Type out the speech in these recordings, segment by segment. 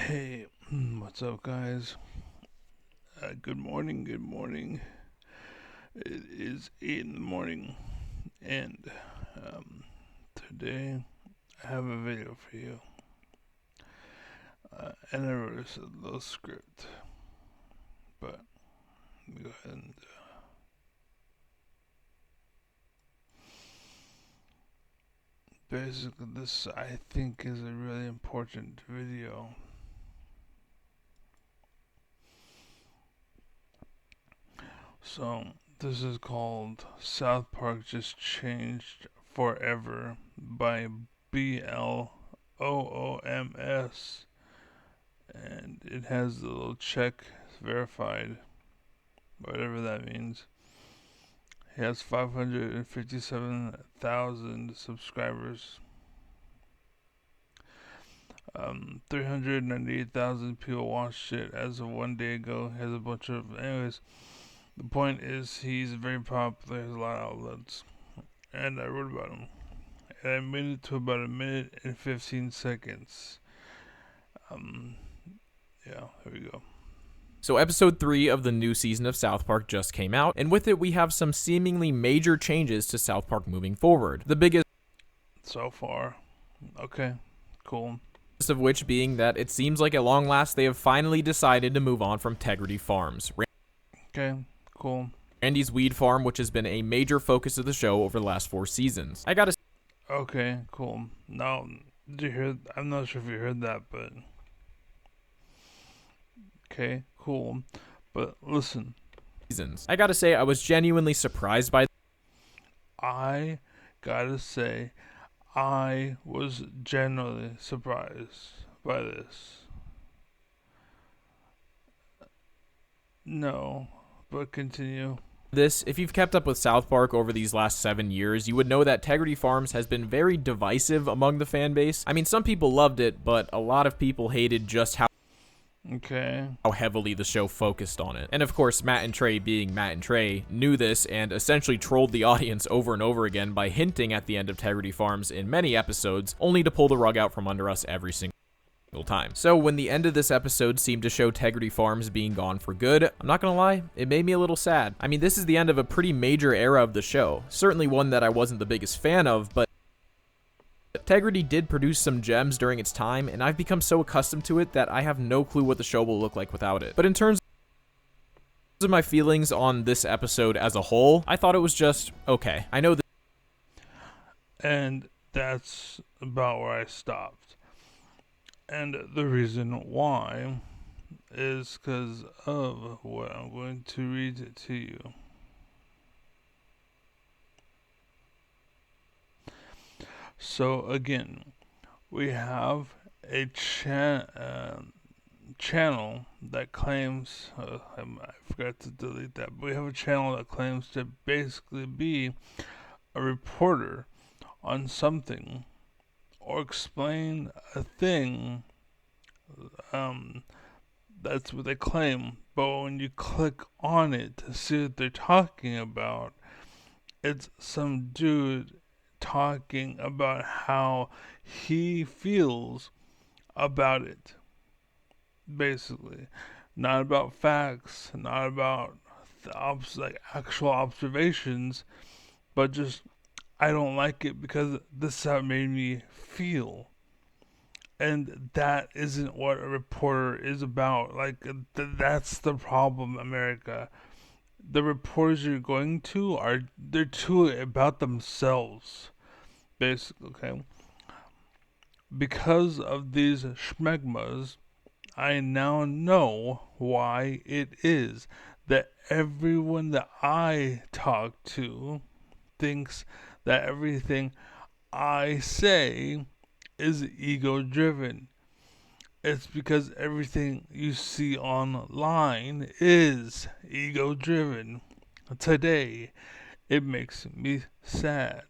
Hey, what's up, guys? Good morning, good morning. It is 8 in the morning, and um, today I have a video for you. And I wrote a little script, but let me go ahead and. Basically, this I think is a really important video. So, this is called South Park Just Changed Forever by BLOOMS, and it has the little check verified, whatever that means. He has 557,000 subscribers. 398,000 people watched it as of 1 day ago. He has a bunch of. Anyways, the point is he's very popular. He has a lot of outlets. And I wrote about him. And I made it to about a minute and 15 seconds. Yeah, here we go. So episode 3 of the new season of South Park just came out, and with it we have some seemingly major changes to South Park moving forward. The biggest So far. Okay, cool. of which being that it seems like at long last they have finally decided to move on from Tegrity Farms. Okay, cool. Randy's weed farm, which has been a major focus of the show over the last 4 seasons. I gotta Okay, cool. Now, did you hear? I'm not sure if you heard that, but okay, cool. But listen, say I was genuinely surprised by I gotta say, I was genuinely surprised by this. No, but continue. this. If you've kept up with South Park over these last 7 years, you would know that Tegrity Farms has been very divisive among the fan base. I mean, some people loved it, but a lot of people hated just how heavily the show focused on it. And of course, Matt and Trey, being Matt and Trey, knew this and essentially trolled the audience over and over again by hinting at the end of Tegrity Farms in many episodes, only to pull the rug out from under us every single time. So when the end of this episode seemed to show Tegrity Farms being gone for good, I'm not gonna lie, it made me a little sad. I mean, this is the end of a pretty major era of the show. Certainly one that I wasn't the biggest fan of, but Tegrity did produce some gems during its time, and I've become so accustomed to it that I have no clue what the show will look like without it. But in terms of my feelings on this episode as a whole, I thought it was just okay. I know that. And that's about where I stopped. And the reason why is because of what I'm going to read to you. So again, we have a channel that claims, I forgot to delete that, but we have a channel that claims to basically be a reporter on something or explain a thing. That's what they claim, but when you click on it to see what they're talking about, it's some dude talking about how he feels about it. Basically, not about facts, not about like actual observations, but just I don't like it because this is how it made me feel. And that isn't what a reporter is about. Like, that's the problem, America. The reporters you're going to they're too about themselves, basically. Okay, because of these schmegmas, I now know why it is that everyone that I talk to thinks that everything I say is ego driven. It's because everything you see online is ego driven. Today, it makes me sad.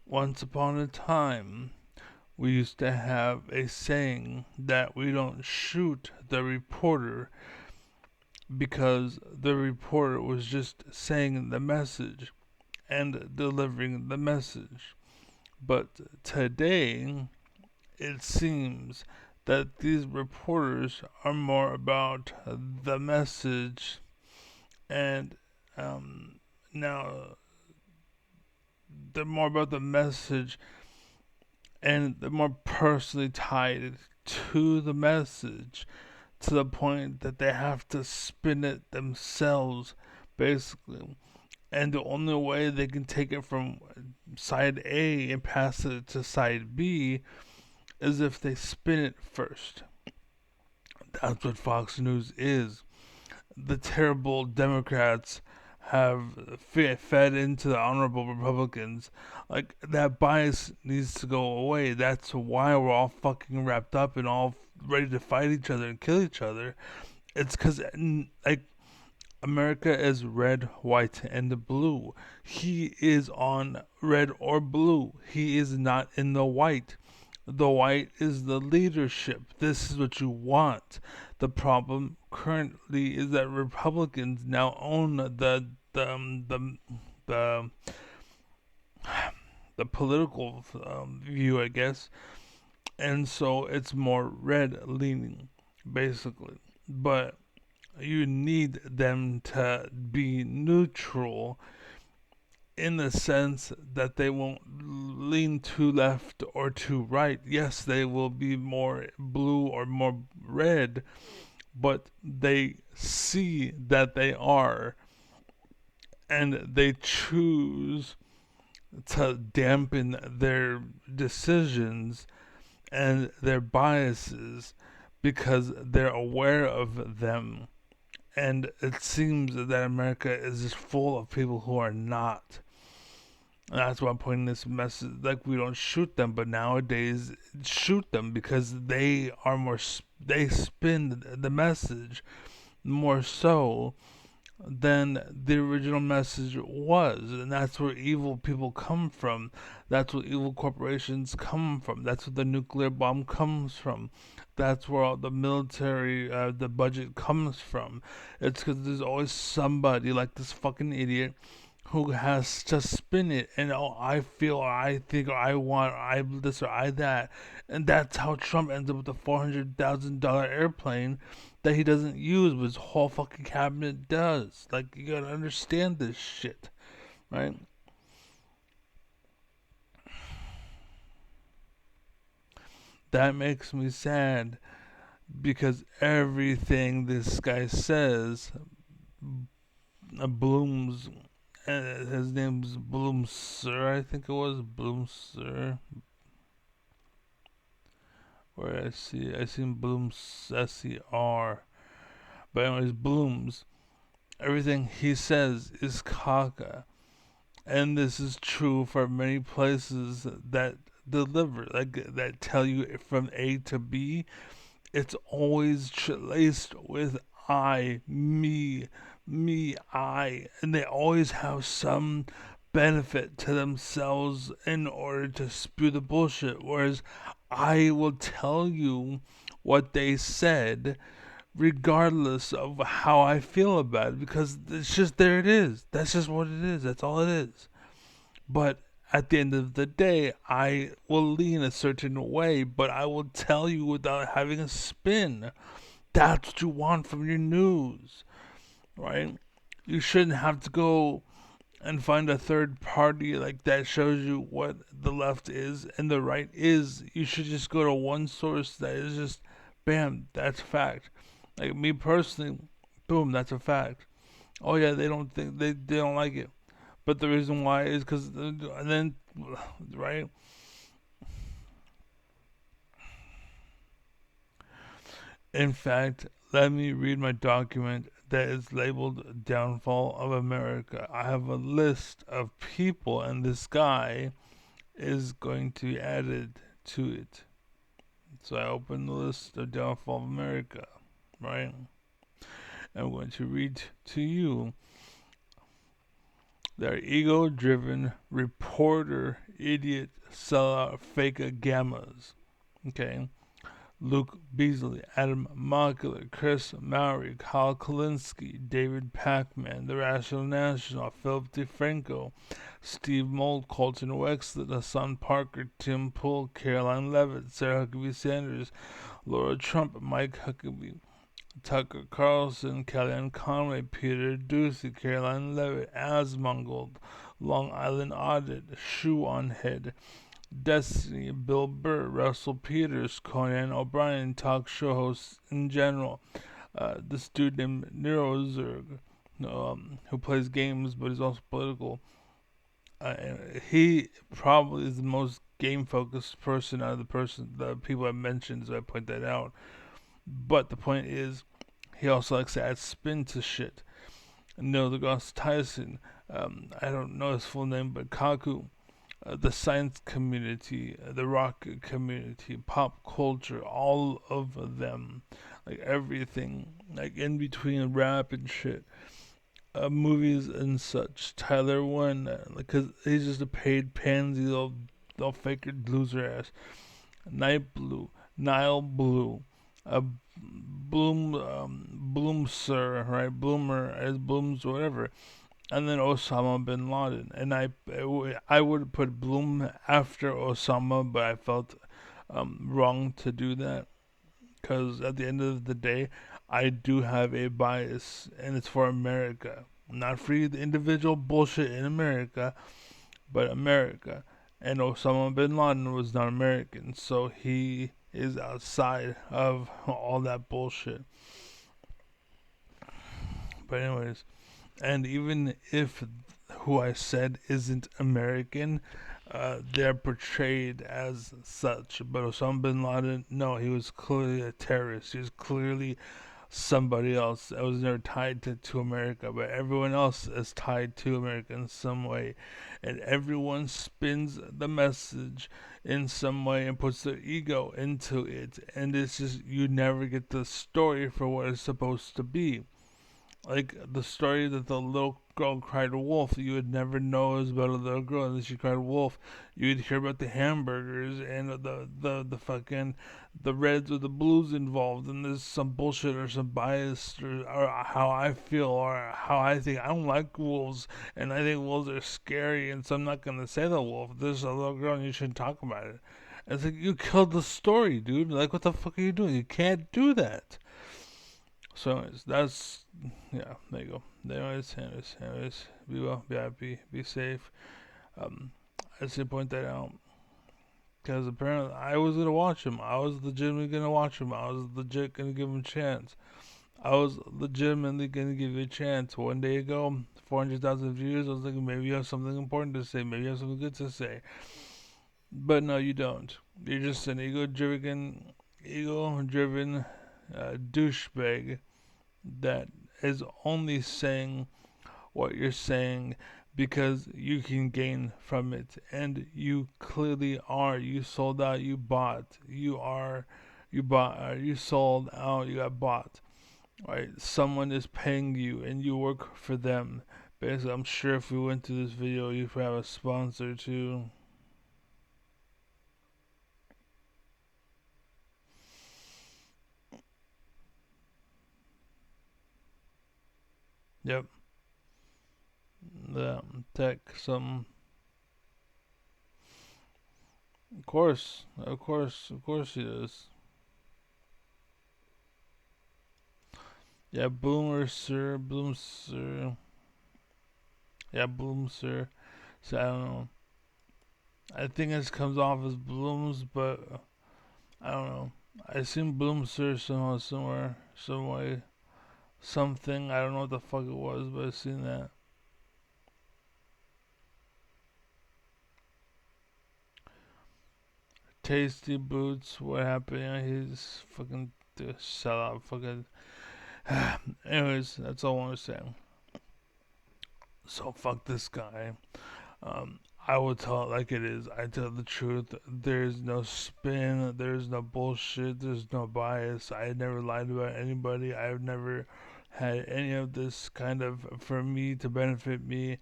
Once upon a time, we used to have a saying that we don't shoot the reporter because the reporter was just saying the message and delivering the message. But today, it seems that these reporters are more about the message, and now they're more about the message, and they're more personally tied to the message, to the point that they have to spin it themselves, basically. And the only way they can take it from side A and pass it to side B is if they spin it first. That's what Fox News is. The terrible Democrats have fed into the honorable Republicans. Like, that bias needs to go away. That's why we're all fucking wrapped up and all ready to fight each other and kill each other. It's because, like, America is red, white, and blue. He is on red or blue. He is not in the white. The white is the leadership. This is what you want. The problem currently is that Republicans now own the the political view, I guess, and so it's more red leaning, basically. But you need them to be neutral in the sense that they won't lean too left or too right. Yes, they will be more blue or more red, but they see that they are, and they choose to dampen their decisions and their biases because they're aware of them. And it seems that America is just full of people who are not. And that's why I'm putting this message. Like, we don't shoot them, but nowadays shoot them because they are more. They spin the message more so than the original message was, and that's where evil people come from. That's where evil corporations come from. That's where the nuclear bomb comes from. That's where all the military, the budget comes from. It's because there's always somebody like this fucking idiot who has to spin it, and oh, I feel, or I think, or I want, or I this, or I that, and that's how Trump ends up with a $400,000 airplane that he doesn't use, but his whole fucking cabinet does. Like, you gotta understand this shit, right? That makes me sad because everything this guy says blooms. His name's Bloom Sir, I think it was Bloom Sir. Where I seen Bloom SER. But anyways, Blooms. Everything he says is caca. And this is true for many places that deliver, like that tell you from A to B. It's always laced with I, me, I, and they always have some benefit to themselves in order to spew the bullshit. Whereas I will tell you what they said regardless of how I feel about it, because it's just, there it is. That's just what it is. That's all it is. But at the end of the day, I will lean a certain way, but I will tell you without having a spin. That's what you want from your news, right? You shouldn't have to go and find a third party like that shows you what the left is and the right is. You should just go to one source that is just, bam, that's fact. Like me personally, boom, that's a fact. Oh yeah, they don't think, they don't like it, but the reason why is because, and then, right? In fact, let me read my document that is labeled Downfall of America. I have a list of people, and this guy is going to be added to it. So I open the list of Downfall of America, right? I'm going to read to you. They're ego-driven, reporter, idiot, sellout, fake gammas. Okay? Luke Beasley, Adam Mockler, Chris Mowry, Kyle Kalinske, David Pacman, The Rational National, Philip DeFranco, Steve Mold, Colton Wexler, Hassan Parker, Tim Poole, Caroline Levitt, Sarah Huckabee Sanders, Laura Trump, Mike Huckabee, Tucker Carlson, Kellyanne Conway, Peter Ducey, Caroline Levitt, Asmongold, Long Island Audit, Shoe on Head, Destiny, Bill Burr, Russell Peters, Conan O'Brien, talk show hosts in general. This dude named Nero Zerg, who plays games but is also political. He probably is the most game focused person out of the people I mentioned, so I point that out. But the point is, he also likes to add spin to shit. Neil deGrasse Tyson, I don't know his full name, but Kaku, the science community, the rock community, pop culture, all of them, like everything, like in between rap and shit, movies and such. Tyler One, because he's just a paid pansy, little faker loser ass. Night Blue, Nile Blue, Bloom Sir, right? Bloomer as Blooms, whatever. And then Osama bin Laden. And I would put Bloom after Osama, but I felt wrong to do that. Because at the end of the day, I do have a bias, and it's for America. Not for the individual bullshit in America, but America. And Osama bin Laden was not American, so he is outside of all that bullshit. But anyways, and even if who I said isn't American, they're portrayed as such. But Osama bin Laden, no, he was clearly a terrorist. He was clearly somebody else that was never tied to America, but everyone else is tied to America in some way. And everyone spins the message in some way and puts their ego into it. And it's just, you never get the story for what it's supposed to be. Like the story that the little girl cried wolf, you would never know it was about a little girl unless she cried wolf. You'd hear about the hamburgers and the fucking the reds or the blues involved, and there's some bullshit or some bias or how I feel or how I think. I don't like wolves, and I think wolves are scary, and so I'm not gonna say the wolf. There's a little girl, and you shouldn't talk about it. It's like, you killed the story, dude. Like, what the fuck are you doing? You can't do that. So, anyways, that's, yeah, there you go. Anyways, be well, be happy, be safe. I just to point that out because apparently I was gonna watch him. I was legitimately gonna watch him. I was legit gonna give him a chance. I was legitimately gonna give you a chance. One day ago, 400,000 views. I was thinking maybe you have something important to say. Maybe you have something good to say. But no, you don't. You're just an ego-driven douchebag that is only saying what you're saying because you can gain from it, and you clearly are. You sold out. You bought. You bought. You sold out. You got bought. Right? Someone is paying you, and you work for them. Basically, I'm sure if we went to this video, you'd have a sponsor too. Yep. The tech, some. Of course he does. Yeah, Boomer Sir, Bloom Sir. Yeah, Bloom Sir. So I don't know. I think it comes off as Blooms, but I don't know. I seen Bloom Sir somehow, somewhere, some way, something. I don't know what the fuck it was, but I seen that. Tasty Boots, what happened? Yeah, he's fucking sellout. Fucking. Anyways, that's all I want to say. So fuck this guy. I will tell it like it is. I tell the truth. There's no spin. There's no bullshit. There's no bias. I never lied about anybody. I've never had any of this kind of for me to benefit me.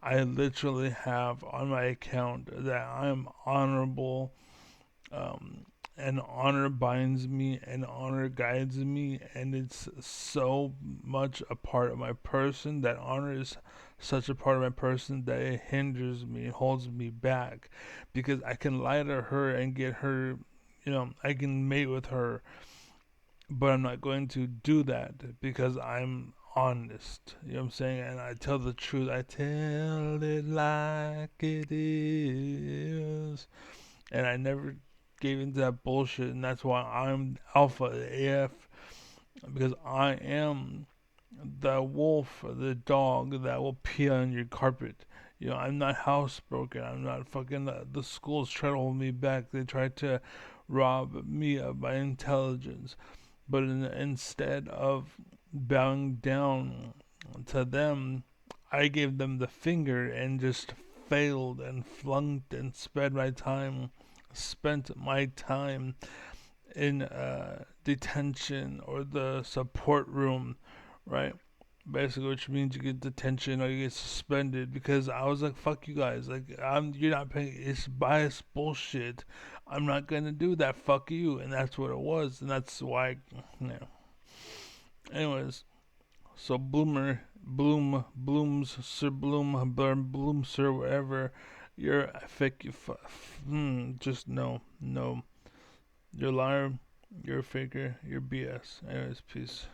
I literally have on my account that I'm honorable, um, and honor binds me and honor guides me, and it's so much a part of my person. That honor is such a part of my person that it hinders me, it holds me back, because I can lie to her and get her, I can mate with her, but I'm not going to do that because I'm honest. You know what I'm saying? And I tell the truth. I tell it like it is. And I never gave into that bullshit. And that's why I'm Alpha AF, because I am the wolf, the dog that will pee on your carpet. I'm not housebroken. I'm not fucking. The schools try to hold me back. They try to rob me of my intelligence. But instead of bowing down to them, I gave them the finger and just failed and flunked and spent my time in detention or the support room, right? Basically, which means you get detention or you get suspended, because I was like, "Fuck you guys! Like, you're not paying. It's bias bullshit. I'm not gonna do that. Fuck you." And that's what it was, and that's why. Anyways, so Blooms, Sir Bloom, Sir, whatever. You're a fake. Just no. You're a liar. You're a faker. You're BS. Anyways, peace.